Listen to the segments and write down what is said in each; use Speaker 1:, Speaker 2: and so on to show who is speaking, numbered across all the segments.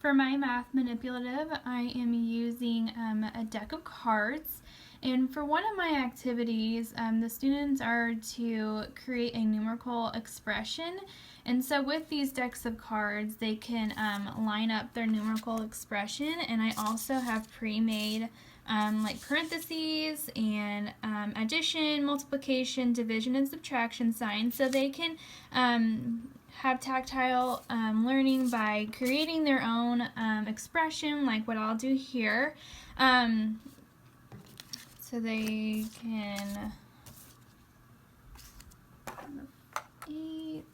Speaker 1: For my math manipulative, I am using a deck of cards. And for one of my activities, the students are to create a numerical expression. And so with these decks of cards, they can line up their numerical expression. And I also have pre-made like parentheses and addition, multiplication, division, and subtraction signs, so they can have tactile learning by creating their own expression, like what I'll do here. So they can 8, and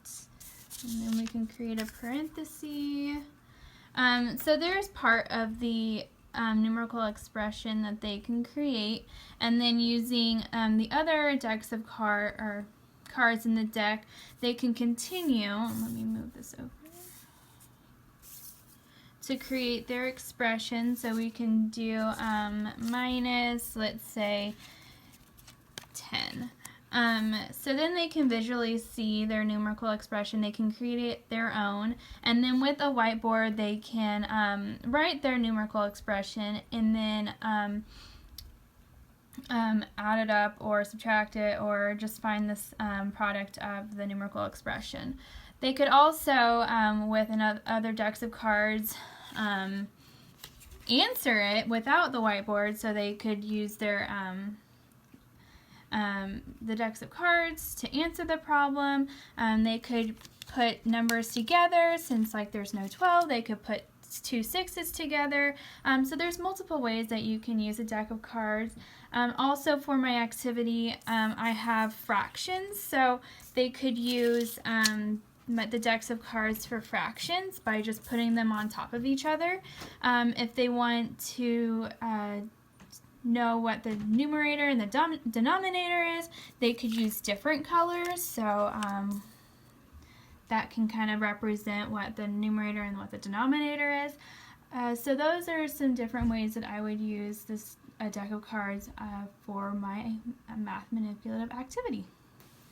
Speaker 1: then we can create a parenthesis. So there's part of the numerical expression that they can create, and then using the other decks of cards in the deck, they can continue. Let me move this over to create their expression. So we can do minus, let's say, 10. So then they can visually see their numerical expression. They can create their own, and then with a whiteboard they can write their numerical expression and then add it up or subtract it, or just find this product of the numerical expression. They could also, with other decks of cards, answer it without the whiteboard, so they could use their the decks of cards to answer the problem. They could put numbers together. Since like there's no 12, they could put 2 6s together. So there's multiple ways that you can use a deck of cards. Also for my activity, I have fractions, so they could use the decks of cards for fractions by just putting them on top of each other. If they want to know what the numerator and the denominator is, they could use different colors, so that can kind of represent what the numerator and what the denominator is. So those are some different ways that I would use a deck of cards for my math manipulative activity.